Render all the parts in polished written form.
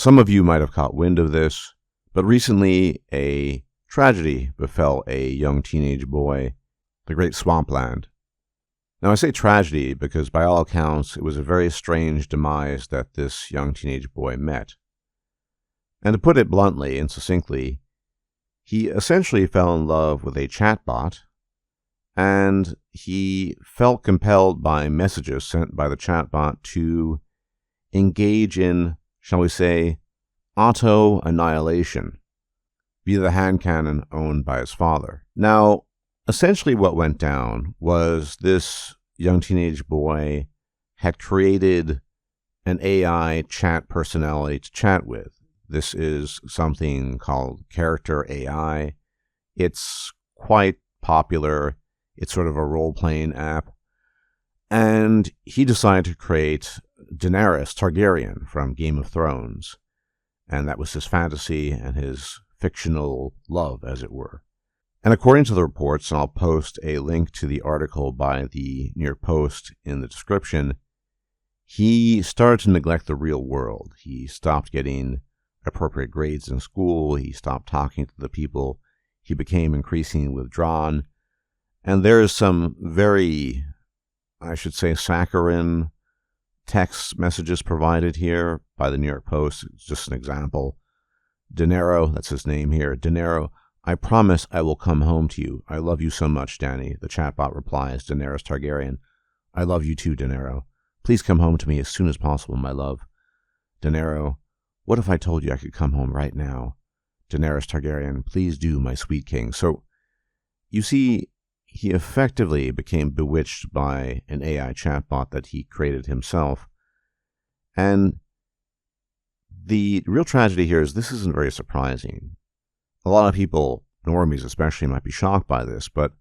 Some of you might have caught wind of this, but recently a tragedy befell a young teenage boy, the great swampland. Now I say tragedy because by all accounts it was a very strange demise that this young teenage boy met. And to put it bluntly and succinctly, he essentially fell in love with a chatbot, and he felt compelled by messages sent by the chatbot to engage in, shall we say, auto-annihilation via the hand cannon owned by his father. Now, essentially what went down was this young teenage boy had created an AI chat personality to chat with. This is something called Character AI. It's quite popular. It's sort of a role-playing app. And he decided to create Daenerys Targaryen from Game of Thrones. And that was his fantasy and his fictional love, as it were. And according to the reports, and I'll post a link to the article by the New York Post in the description, he started to neglect the real world. He stopped getting appropriate grades in school. He stopped talking to the people. He became increasingly withdrawn. And there is some very, I should say, saccharine text messages provided here by the New York Post. It's just an example. Dinero, that's his name here. Dinero, I promise I will come home to you. I love you so much, Danny. The chatbot replies, Daenerys Targaryen. I love you too, Dinero. Please come home to me as soon as possible, my love. Dinero, what if I told you I could come home right now? Daenerys Targaryen, please do, my sweet king. So, you see, he effectively became bewitched by an AI chatbot that he created himself. And the real tragedy here is this isn't very surprising. A lot of people, normies especially, might be shocked by this, but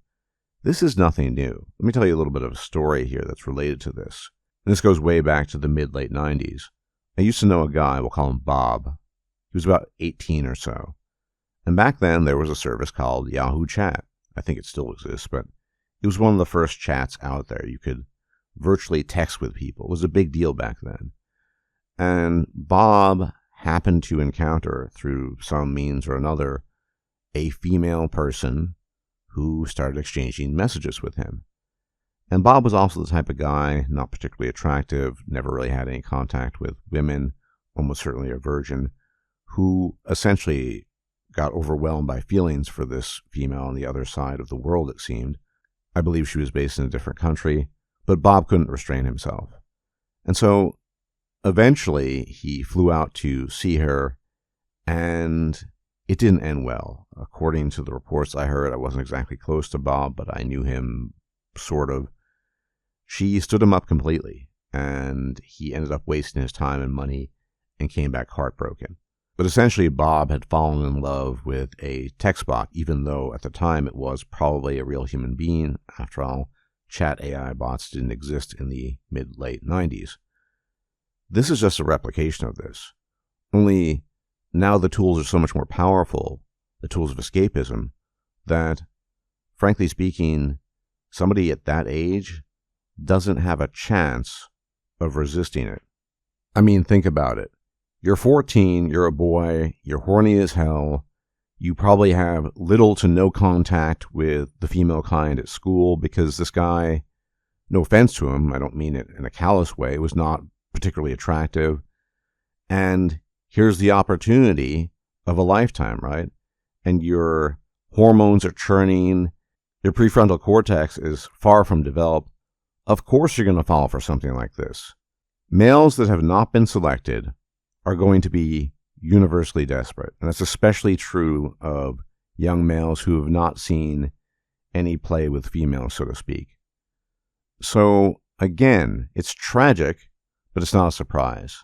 this is nothing new. Let me tell you a little bit of a story here that's related to this. And this goes way back to the mid-late 90s. I used to know a guy, we'll call him Bob. He was about 18 or so. And back then, there was a service called Yahoo Chat. I think it still exists, but it was one of the first chats out there. You could virtually text with people. It was a big deal back then. And Bob happened to encounter, through some means or another, a female person who started exchanging messages with him. And Bob was also the type of guy, not particularly attractive, never really had any contact with women, almost certainly a virgin, who essentially got overwhelmed by feelings for this female on the other side of the world, it seemed. I believe she was based in a different country, but Bob couldn't restrain himself. And so eventually he flew out to see her, and it didn't end well. According to the reports I heard, I wasn't exactly close to Bob, but I knew him sort of. She stood him up completely, and he ended up wasting his time and money and came back heartbroken. But essentially, Bob had fallen in love with a text bot, even though at the time it was probably a real human being. After all, chat AI bots didn't exist in the mid-late 90s. This is just a replication of this. Only now the tools are so much more powerful, the tools of escapism, that, frankly speaking, somebody at that age doesn't have a chance of resisting it. I mean, think about it. You're 14, you're a boy, you're horny as hell, you probably have little to no contact with the female kind at school because this guy, no offense to him, I don't mean it in a callous way, was not particularly attractive. And here's the opportunity of a lifetime, right? And your hormones are churning, your prefrontal cortex is far from developed. Of course you're going to fall for something like this. Males that have not been selected are going to be universally desperate. And that's especially true of young males who have not seen any play with females, so to speak. So, again, it's tragic, but it's not a surprise.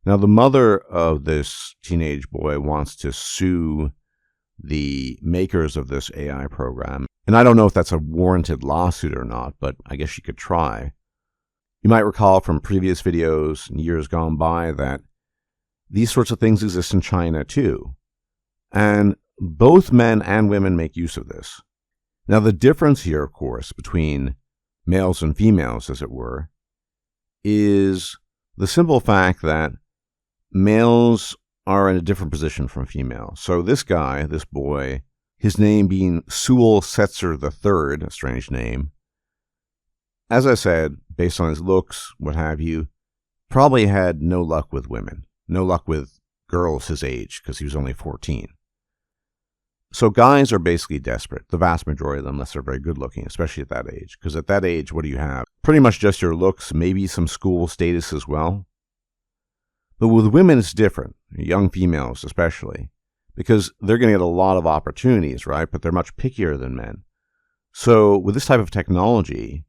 Now, the mother of this teenage boy wants to sue the makers of this AI program. And I don't know if that's a warranted lawsuit or not, but I guess you could try. You might recall from previous videos and years gone by that these sorts of things exist in China too. And both men and women make use of this. Now, the difference here, of course, between males and females, as it were, is the simple fact that males are in a different position from females. So this guy, this boy, his name being Sewell Setzer III, a strange name, as I said, based on his looks, what have you, probably had no luck with women, no luck with girls his age, because he was only 14. So guys are basically desperate, the vast majority of them, unless they're very good looking, especially at that age. Because at that age, what do you have? Pretty much just your looks, maybe some school status as well. But with women, it's different, young females especially, because they're going to get a lot of opportunities, right? But they're much pickier than men. So with this type of technology,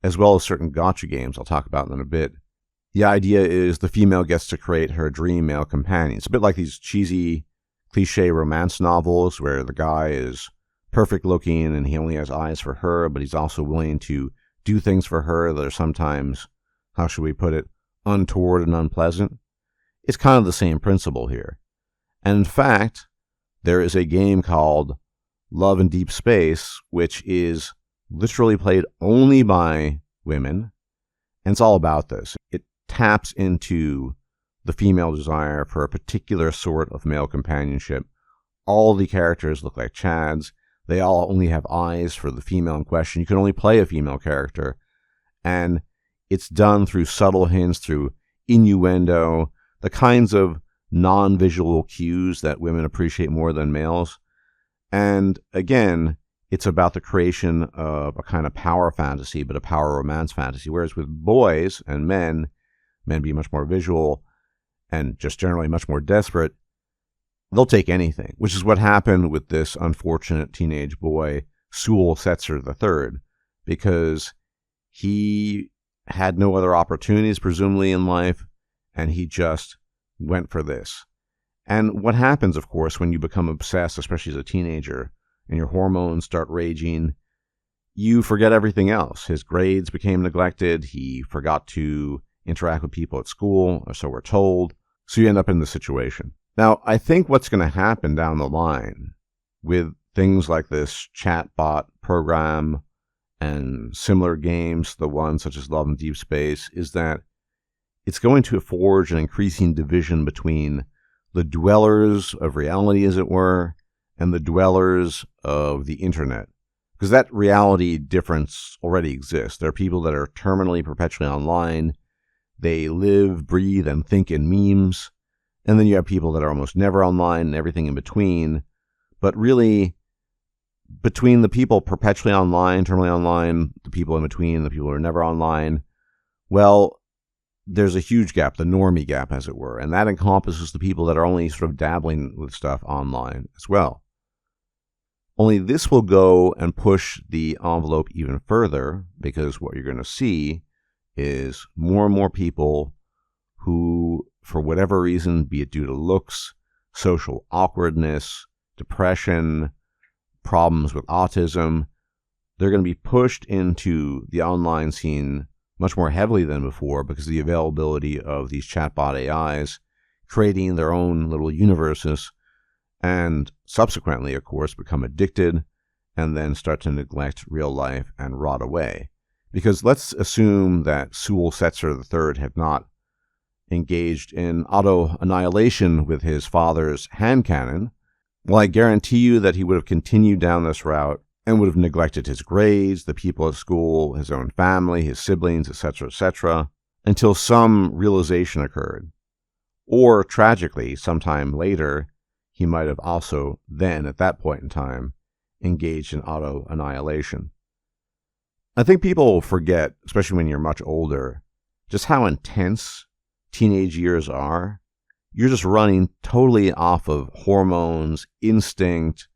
as well as certain gotcha games I'll talk about in a bit, the idea is the female gets to create her dream male companion. It's a bit like these cheesy, cliche romance novels where the guy is perfect looking and he only has eyes for her, but he's also willing to do things for her that are sometimes, how should we put it, untoward and unpleasant. It's kind of the same principle here. And in fact, there is a game called Love in Deep Space, which is literally played only by women. And it's all about this. It taps into the female desire for a particular sort of male companionship. All the characters look like Chads. They all only have eyes for the female in question. You can only play a female character. And it's done through subtle hints, through innuendo, the kinds of non-visual cues that women appreciate more than males. And again, it's about the creation of a kind of power fantasy, but a power romance fantasy. Whereas with boys and men being much more visual and just generally much more desperate, they'll take anything, which is what happened with this unfortunate teenage boy, Sewell Setzer III, because he had no other opportunities, presumably, in life, and he just went for this. And what happens, of course, when you become obsessed, especially as a teenager, and your hormones start raging, you forget everything else. His grades became neglected. He forgot to interact with people at school, or so we're told. So you end up in this situation. Now, I think what's going to happen down the line with things like this Chatbot program and similar games, the ones such as Love in Deep Space, is that it's going to forge an increasing division between the dwellers of reality, as it were, and the dwellers of the internet. Because that reality difference already exists. There are people that are terminally, perpetually online. They live, breathe, and think in memes. And then you have people that are almost never online and everything in between. But really, between the people perpetually online, terminally online, the people in between, the people who are never online, well, there's a huge gap, the normie gap, as it were. And that encompasses the people that are only sort of dabbling with stuff online as well. Only this will go and push the envelope even further, because what you're going to see is more and more people who, for whatever reason, be it due to looks, social awkwardness, depression, problems with autism, they're going to be pushed into the online scene much more heavily than before because of the availability of these chatbot AIs creating their own little universes, and subsequently, of course, become addicted and then start to neglect real life and rot away. Because let's assume that Sewell Setzer III had not engaged in auto-annihilation with his father's hand cannon. Well, I guarantee you that he would have continued down this route and would have neglected his grades, the people at school, his own family, his siblings, etc., until some realization occurred. Or, tragically, sometime later, he might have also then, at that point in time, engaged in auto-annihilation. I think people forget, especially when you're much older, just how intense teenage years are. You're just running totally off of hormones, instinct,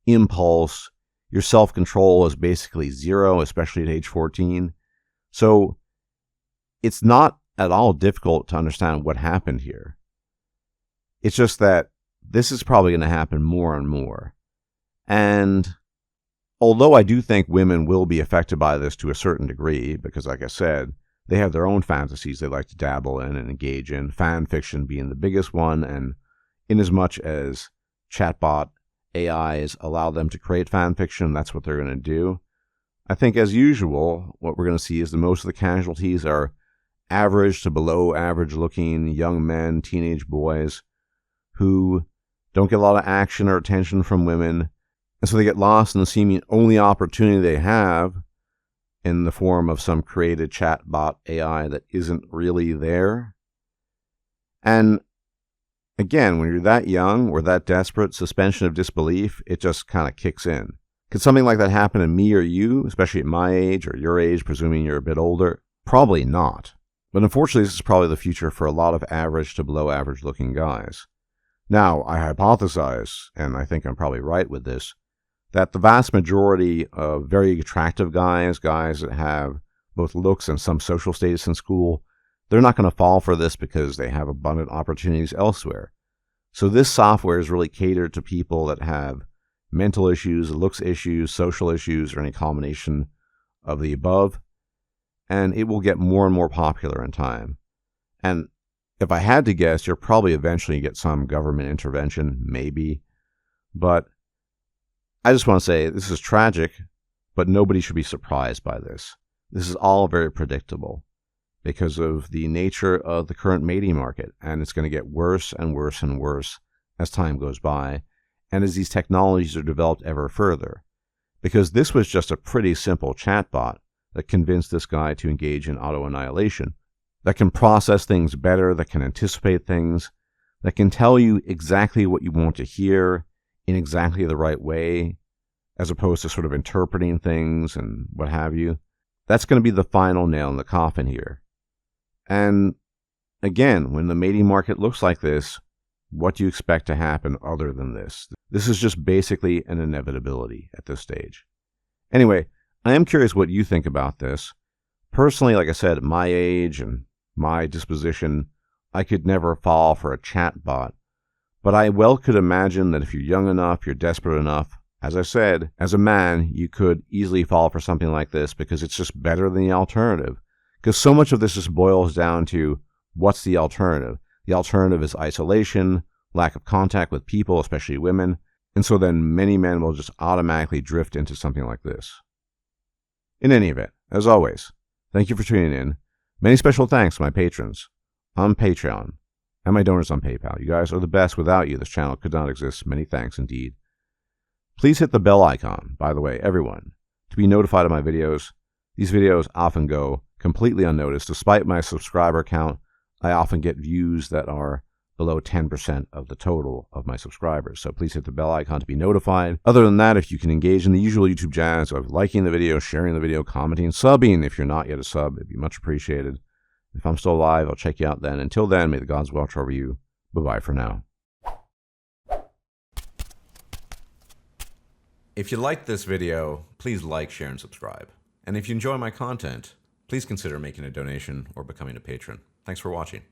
impulse. Your self-control is basically zero, especially at age 14. So it's not at all difficult to understand what happened here. It's just that this is probably going to happen more and more. And although I do think women will be affected by this to a certain degree, because like I said, they have their own fantasies they like to dabble in and engage in, fan fiction being the biggest one, and inasmuch as chatbot AIs allow them to create fan fiction, that's what they're going to do. I think, as usual, what we're going to see is that most of the casualties are average to below average looking young men, teenage boys, who don't get a lot of action or attention from women. And so they get lost in the seeming only opportunity they have in the form of some created chatbot AI that isn't really there. And again, when you're that young or that desperate, suspension of disbelief, it just kind of kicks in. Could something like that happen to me or you, especially at my age or your age, presuming you're a bit older? Probably not. But unfortunately, this is probably the future for a lot of average to below average looking guys. Now, I hypothesize, and I think I'm probably right with this, that the vast majority of very attractive guys that have both looks and some social status in school, they're not going to fall for this because they have abundant opportunities elsewhere. So this software is really catered to people that have mental issues, looks issues, social issues, or any combination of the above. And it will get more and more popular in time. And if I had to guess, you'll probably eventually get some government intervention, maybe. But I just want to say this is tragic, but nobody should be surprised by this. This is all very predictable because of the nature of the current mating market, and it's going to get worse and worse and worse as time goes by, and as these technologies are developed ever further. Because this was just a pretty simple chatbot that convinced this guy to engage in auto-annihilation, that can process things better, that can anticipate things, that can tell you exactly what you want to hear in exactly the right way, as opposed to sort of interpreting things and what have you. That's going to be the final nail in the coffin here. And again, when the mating market looks like this, what do you expect to happen other than this? This is just basically an inevitability at this stage. Anyway, I am curious what you think about this. Personally, like I said, at my age and my disposition, I could never fall for a chatbot. But I well could imagine that if you're young enough, you're desperate enough, as I said, as a man, you could easily fall for something like this because it's just better than the alternative. Because so much of this just boils down to what's the alternative? The alternative is isolation, lack of contact with people, especially women. And so then many men will just automatically drift into something like this. In any event, as always, thank you for tuning in. Many special thanks to my patrons on Patreon and my donors on PayPal. You guys are the best. Without you, this channel could not exist. Many thanks indeed. Please hit the bell icon, by the way, everyone, to be notified of my videos. These videos often go completely unnoticed. Despite my subscriber count, I often get views that are below 10% of the total of my subscribers. So please hit the bell icon to be notified. Other than that, if you can engage in the usual YouTube jazz of liking the video, sharing the video, commenting, subbing if you're not yet a sub, it'd be much appreciated. If I'm still alive, I'll check you out then. Until then, may the gods watch over you. Bye-bye for now. If you liked this video, please like, share, and subscribe. And if you enjoy my content, please consider making a donation or becoming a patron. Thanks for watching.